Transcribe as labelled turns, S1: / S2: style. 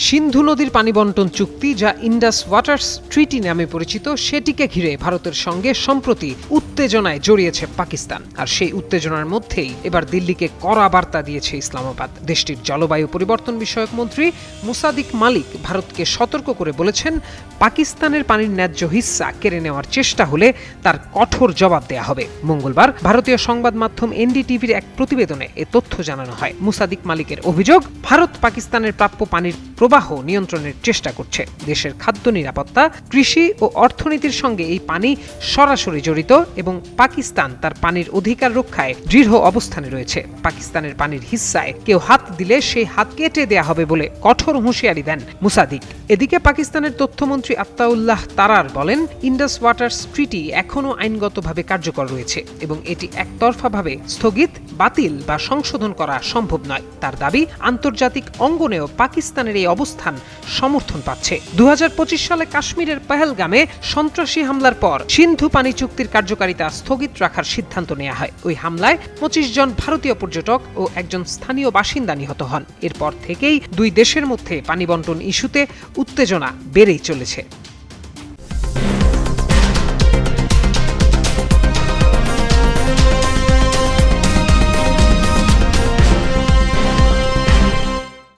S1: সিন্ধু নদীর পানি বণ্টন চুক্তি, যা ইন্ডাস ওয়াটার্স ট্রিটি নামে পরিচিত, সেটিকে ঘিরে ভারতের সঙ্গে সম্প্রতি উত্তেজনায় জড়িয়েছে পাকিস্তান। আর সেই উত্তেজনার মধ্যেই এবার দিল্লিকে কড়া বার্তা দিয়েছে ইসলামাবাদ। দেশটির জলবায়ু পরিবর্তন বিষয়ক মন্ত্রী মুসাদিক মালিক ভারতকে সতর্ক করে বলেছেন, পাকিস্তানের পানির ন্যায্য হিস্সা কেড়ে নেওয়ার চেষ্টা হলে তার কঠোর জবাব দেয়া হবে। মঙ্গলবার ভারতীয় সংবাদ মাধ্যম এনডিটিভির এক প্রতিবেদনে এ তথ্য জানানো হয়। মুসাদিক মালিকের অভিযোগ, ভারত পাকিস্তানের প্রাপ্য পানির প্রবাহ নিয়ন্ত্রণের চেষ্টা করছে। দেশের খাদ্য নিরাপত্তা, কৃষি ও অর্থনীতির সঙ্গে এই পানি সরাসরি জড়িত এবং পাকিস্তান তার পানির অধিকার রক্ষায় দৃঢ় অবস্থানে রয়েছে। পাকিস্তানের পানির হিস্সায় কেউ হাত দিলে সেই হাত কেটে দেয়া হবে বলে কঠোর হুঁশিয়ারি দেন মুসাদিক। এদিকে পাকিস্তানের তথ্যমন্ত্রী আত্তাউল্লাহ তারার বলেন, ইন্ডাস ওয়াটার্স ট্রিটি এখনও আইনগতভাবে কার্যকর রয়েছে এবং এটি একতরফাভাবে স্থগিত, বাতিল বা সংশোধন করা সম্ভব নয়। তার দাবি, আন্তর্জাতিক অঙ্গনেও পাকিস্তানের এই অবস্থান সমর্থন পাচ্ছে। 2025 সালে কাশ্মীরের পহেলগামে সন্ত্রাসী হামলার পর সিন্ধু পানি চুক্তির কার্যকারিতা স্থগিত রাখার সিদ্ধান্ত নেওয়া হয়। ওই হামলায় 25 জন ভারতীয় পর্যটক ও একজন স্থানীয় বাসিন্দা নিহত হন। এরপর থেকেই দুই দেশের মধ্যে পানি বণ্টন ইস্যুতে উত্তেজনা বেড়েই চলেছে।